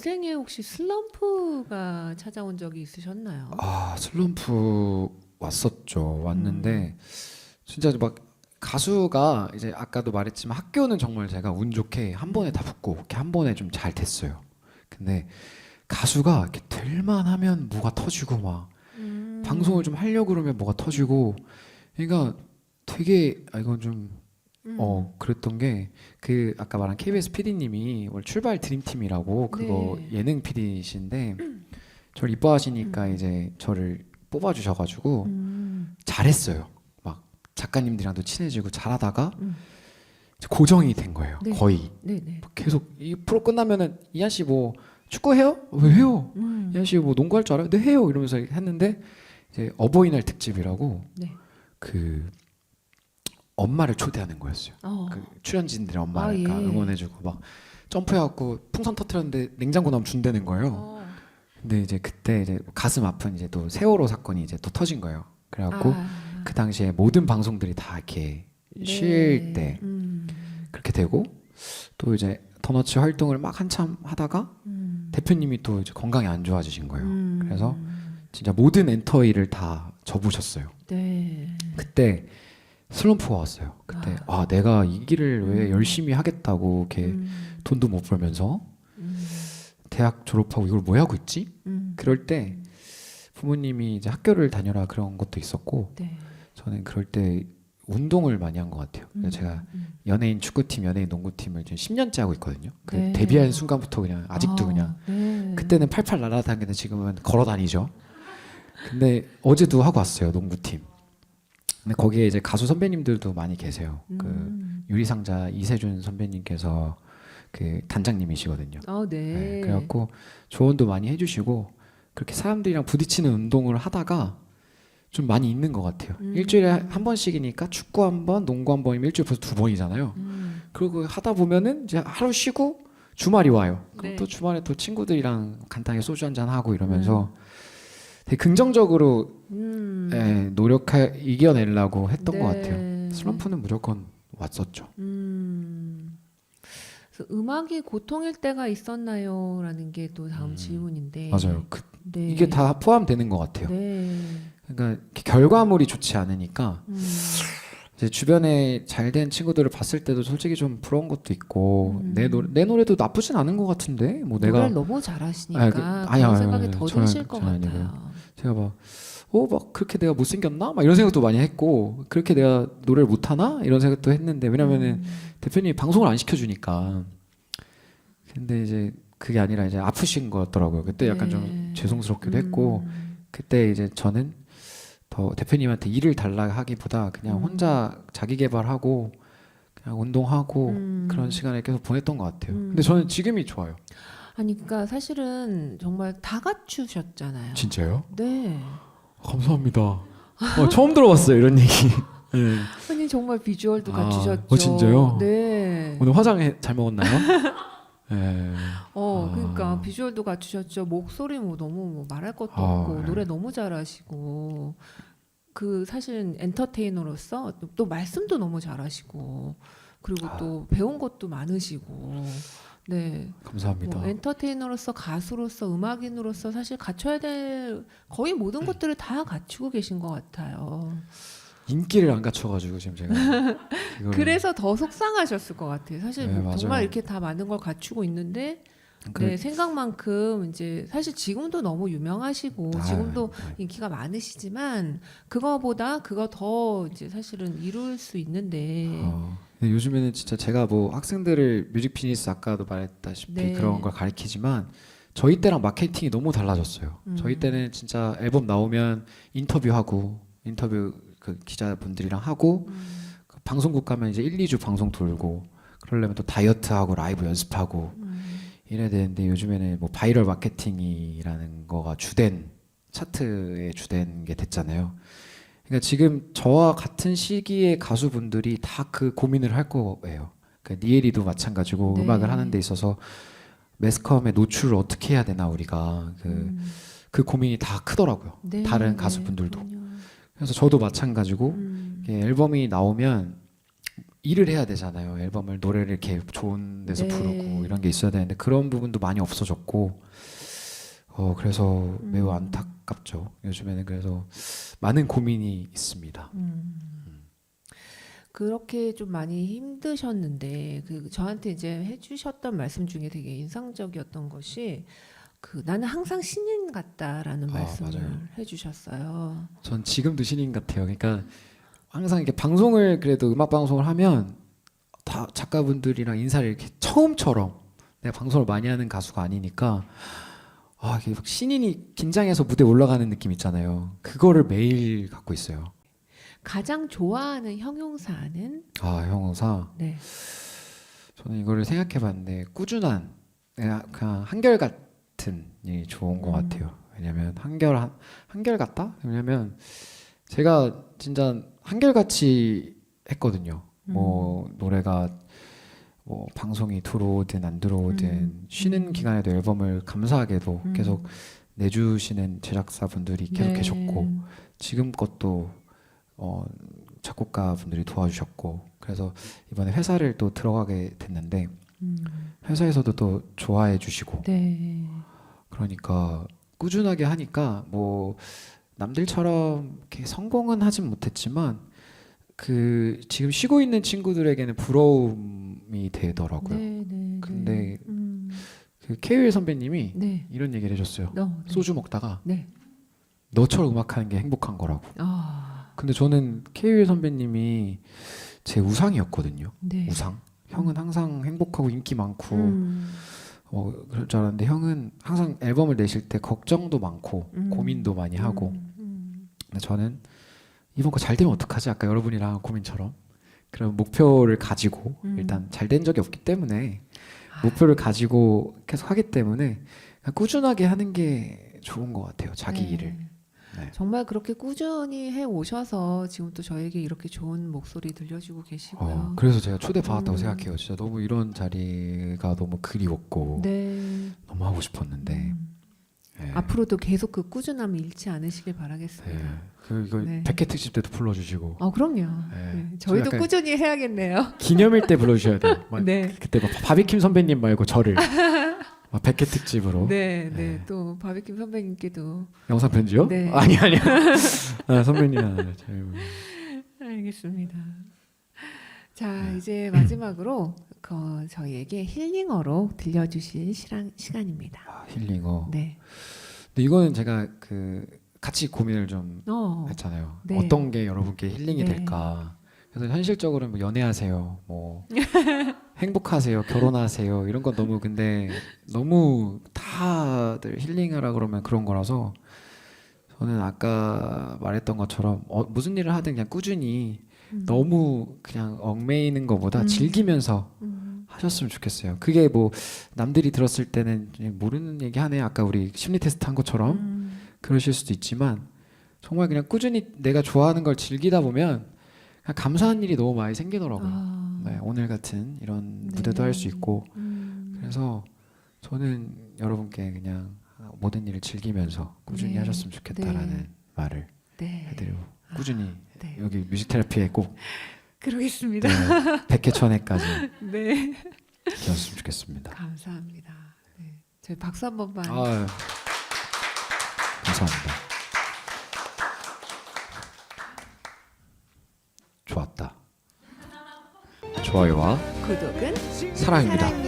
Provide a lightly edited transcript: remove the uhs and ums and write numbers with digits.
인생에 혹시 슬럼프가 찾아온 적이 있으셨나요? 아, 슬럼프 왔었죠. 왔는데 진짜 막 가수가 이제 아까도 말했지만 학교는 정말 제가 운 좋게 한 번에 다 붙고 이렇게 한 번에 좀 잘 됐어요. 근데 가수가 이렇게 될만 하면 뭐가 터지고 막 방송을 좀 하려고 그러면 뭐가 터지고 그러니까 되게 이건 좀 그랬던 게 그 아까 말한 KBS PD님이 원래 출발 드림팀이라고 그거 네. 예능 PD이신데 저를 이뻐하시니까 이제 저를 뽑아주셔가지고 잘했어요. 막 작가님들이랑도 친해지고 잘하다가 이제 고정이 된 거예요. 네. 거의 네네. 계속 이 프로 끝나면은 이한 씨 뭐 축구해요? 왜 해요? 이한 씨 뭐 농구할 줄 알아요? 네 해요. 이러면서 했는데 이제 어버이날 특집이라고 네. 그 엄마를 초대하는 거였어요. 어. 그 출연진들의 엄마를 예. 응원해주고 막 점프해갖고 풍선 터트렸는데 냉장고 나면 준다는 거예요. 어. 근데 이제 그때 이제 가슴 아픈 이제 또 세월호 사건이 이제 또 터진 거예요. 그래갖고 그 당시에 모든 방송들이 다 이렇게 쉴 때 그렇게 되고 또 이제 더너츠 활동을 막 한참 하다가 대표님이 또 이제 건강이 안 좋아지신 거예요. 그래서 진짜 모든 엔터일을 다 접으셨어요. 네. 그때 슬럼프가 왔어요. 그때 내가 이 길을 왜 열심히 하겠다고 이렇게 돈도 못 벌면서 대학 졸업하고 이걸 뭐 하고 있지? 그럴 때 부모님이 이제 학교를 다녀라 그런 것도 있었고 네. 저는 그럴 때 운동을 많이 한 것 같아요. 그래서 제가 연예인 축구팀, 연예인 농구팀을 지금 10년째 하고 있거든요. 그 네. 데뷔한 순간부터 그냥 아직도 그냥 네. 그때는 팔팔 날아다니는데 지금은 걸어 다니죠. 근데 어제도 하고 왔어요, 농구팀. 근데 거기에 이제 가수 선배님들도 많이 계세요. 그 유리상자 이세준 선배님께서 그 단장님이시거든요. 네. 네, 그래갖고 조언도 많이 해주시고 그렇게 사람들이랑 부딪히는 운동을 하다가 좀 많이 있는 것 같아요. 일주일에 한 번씩이니까 축구 한 번, 농구 한 번이면 일주일에 벌써 2번이잖아요. 그리고 하다 보면은 이제 하루 쉬고 주말이 와요. 그럼 네. 또 주말에 또 친구들이랑 간단하게 소주 한잔 하고 이러면서 되게 긍정적으로 이겨내려고 했던 것 같아요. 슬럼프는 무조건 왔었죠. 그래서 음악이 고통일 때가 있었나요? 라는 게 또 다음 질문인데. 맞아요. 네. 이게 다 포함되는 것 같아요. 네. 그러니까 결과물이 좋지 않으니까 이제 주변에 잘된 친구들을 봤을 때도 솔직히 좀 부러운 것도 있고 내 노래도 나쁘진 않은 것 같은데 뭐 내가 노래를 너무 잘하시니까 아니, 그런 생각이 더 저는 드실 것 아니고요. 같아요. 제가 막 그렇게 내가 못생겼나? 막 이런 생각도 많이 했고 그렇게 내가 노래를 못하나? 이런 생각도 했는데 왜냐면은 대표님이 방송을 안 시켜주니까 근데 이제 그게 아니라 이제 아프신 거였더라고요. 그때 약간 좀 죄송스럽기도 했고 그때 이제 저는 더 대표님한테 일을 달라 하기보다 그냥 혼자 자기 개발하고 그냥 운동하고 그런 시간을 계속 보냈던 것 같아요. 근데 저는 지금이 좋아요. 아니 그러니까 사실은 정말 다 갖추셨잖아요. 진짜요? 네. 감사합니다. 처음 들어봤어요 이런 얘기. 네. 아니 정말 비주얼도 갖추셨죠. 진짜요? 네. 오늘 화장 잘 먹었나요? 네. 그러니까 비주얼도 갖추셨죠. 목소리 뭐 너무 뭐 말할 것도 없고 네. 노래 너무 잘하시고 그 사실은 엔터테이너로서 또 말씀도 너무 잘하시고 그리고 또 배운 것도 많으시고 네. 감사합니다. 뭐 엔터테이너로서 가수로서 음악인으로서 사실 갖춰야 될 거의 모든 것들을 다 갖추고 계신 것 같아요. 인기를 안 갖춰가지고 지금 제가 이거를- 그래서 더 속상하셨을 것 같아요. 사실 네, 뭐 맞아요. 정말 이렇게 다 많은 걸 갖추고 있는데 그- 네, 생각만큼 이제 사실 지금도 너무 유명하시고 지금도 인기가 많으시지만 그거보다 그거 더 이제 사실은 이룰 수 있는데 근데 요즘에는 진짜 제가 뭐 학생들을 뮤직 비즈니스 아까도 말했다시피 네. 그런 걸 가르치지만 저희 때랑 마케팅이 너무 달라졌어요. 저희 때는 진짜 앨범 나오면 인터뷰 그 기자분들이랑 하고 그 방송국 가면 이제 1, 2주 방송 돌고 그러려면 또 다이어트하고 라이브 연습하고 이래야 되는데 요즘에는 뭐 바이럴 마케팅이라는 거가 주된 차트의 주된 게 됐잖아요. 그러니까 지금 저와 같은 시기의 가수분들이 다 그 고민을 할 거예요. 그러니까 니엘이도 마찬가지고 네. 음악을 하는 데 있어서 매스컴에 노출을 어떻게 해야 되나 우리가 그 고민이 다 크더라고요. 네, 다른 네, 가수분들도. 그럼요. 그래서 저도 마찬가지고 이게 앨범이 나오면 일을 해야 되잖아요. 앨범을 노래를 이렇게 좋은 데서 네. 부르고 이런 게 있어야 되는데 그런 부분도 많이 없어졌고 그래서 매우 안타깝죠. 요즘에는 그래서 많은 고민이 있습니다. 그렇게 좀 많이 힘드셨는데 그 저한테 이제 해주셨던 말씀 중에 되게 인상적이었던 것이 그 나는 항상 신인 같다라는 말씀을 맞아요. 해주셨어요. 전 지금도 신인 같아요. 그러니까 항상 이렇게 방송을 그래도 음악 방송을 하면 다 작가분들이랑 인사를 이렇게 처음처럼 내가 방송을 많이 하는 가수가 아니니까 이게 막 신인이 긴장해서 무대 올라가는 느낌 있잖아요. 그거를 매일 갖고 있어요. 가장 좋아하는 형용사는 형사. 네. 저는 이거를 생각해봤는데 꾸준한 그냥 한결같은 이 좋은 것 같아요. 왜냐면 한결같다? 왜냐면 제가 진짜 한결같이 했거든요. 뭐 노래가 뭐 방송이 들어오든 안 들어오든 쉬는 기간에도 앨범을 감사하게도 계속 내주시는 제작사분들이 계속 네. 계셨고 지금 것도 작곡가 분들이 도와주셨고 그래서 이번에 회사를 또 들어가게 됐는데 회사에서도 또 좋아해 주시고 네. 그러니까 꾸준하게 하니까 뭐 남들처럼 이렇게 성공은 하진 못했지만 그 지금 쉬고 있는 친구들에게는 부러움이 되더라고요. 네, 네, 근데 네. 그 케이윌 선배님이 네. 이런 얘기를 해줬어요. 네. 소주 먹다가 네. 너처럼 음악하는 게 행복한 거라고. 아, 근데 저는 케이윌 선배님이 제 우상이었거든요. 네. 우상. 형은 항상 행복하고 인기 많고 그럴 줄 알았는데 형은 항상 앨범을 내실 때 걱정도 많고 고민도 많이 하고 근데 저는 이번 거 잘 되면 어떡하지? 아까 여러분이랑 고민처럼 그런 목표를 가지고 일단 잘 된 적이 없기 때문에 목표를 가지고 계속 하기 때문에 그냥 꾸준하게 하는 게 좋은 것 같아요. 자기 네. 일을. 네. 정말 그렇게 꾸준히 해 오셔서 지금 또 저에게 이렇게 좋은 목소리 들려주고 계시고요. 그래서 제가 초대받았다고 생각해요. 진짜 너무 이런 자리가 너무 그리웠고 네. 너무 하고 싶었는데 네. 앞으로도 계속 그 꾸준함을 잃지 않으시길 바라겠습니다. 네. 이거 네. 100회 특집 때도 불러주시고 그럼요. 네. 네. 저희도 약간 꾸준히 해야겠네요. 기념일 때 불러주셔야 돼요. 막 네. 그때 막 바비킴 선배님 말고 저를 막 100회 특집으로 네, 네. 네. 또 바비킴 선배님께도 영상 편지요? 네. 아니요. 선배님 알겠습니다. 자, 이제 마지막으로 저희에게 힐링어로 들려주실 시간입니다. 힐링어. 네. 근데 이거는 제가 같이 고민을 좀 어, 했잖아요. 네. 어떤 게 여러분께 힐링이 네. 될까? 그래서 현실적으로 뭐 연애하세요, 뭐 행복하세요, 결혼하세요 이런 건 너무 근데 너무 다들 힐링하라 그러면 그런 거라서 저는 아까 말했던 것처럼 무슨 일을 하든 그냥 꾸준히 너무 그냥 얽매이는 것보다 즐기면서 하셨으면 좋겠어요. 그게 뭐 남들이 들었을 때는 모르는 얘기 하네. 아까 우리 심리 테스트 한 것처럼 그러실 수도 있지만 정말 그냥 꾸준히 내가 좋아하는 걸 즐기다 보면 그냥 감사한 일이 너무 많이 생기더라고요. 네, 오늘 같은 이런 무대도 할 수 있고 그래서 저는 여러분께 그냥 모든 일을 즐기면서 꾸준히 네. 하셨으면 좋겠다라는 네. 말을 네. 해드리고 꾸준히 네. 여기 뮤직 테라피에 꼭 그러겠습니다. 100회 1000회까지 네. 되었으면 좋겠습니다. 감사합니다. 네. 저희 박수 한 번만. 아유, 감사합니다. 좋았다. 좋아요와 구독은 사랑입니다. 사랑입니다.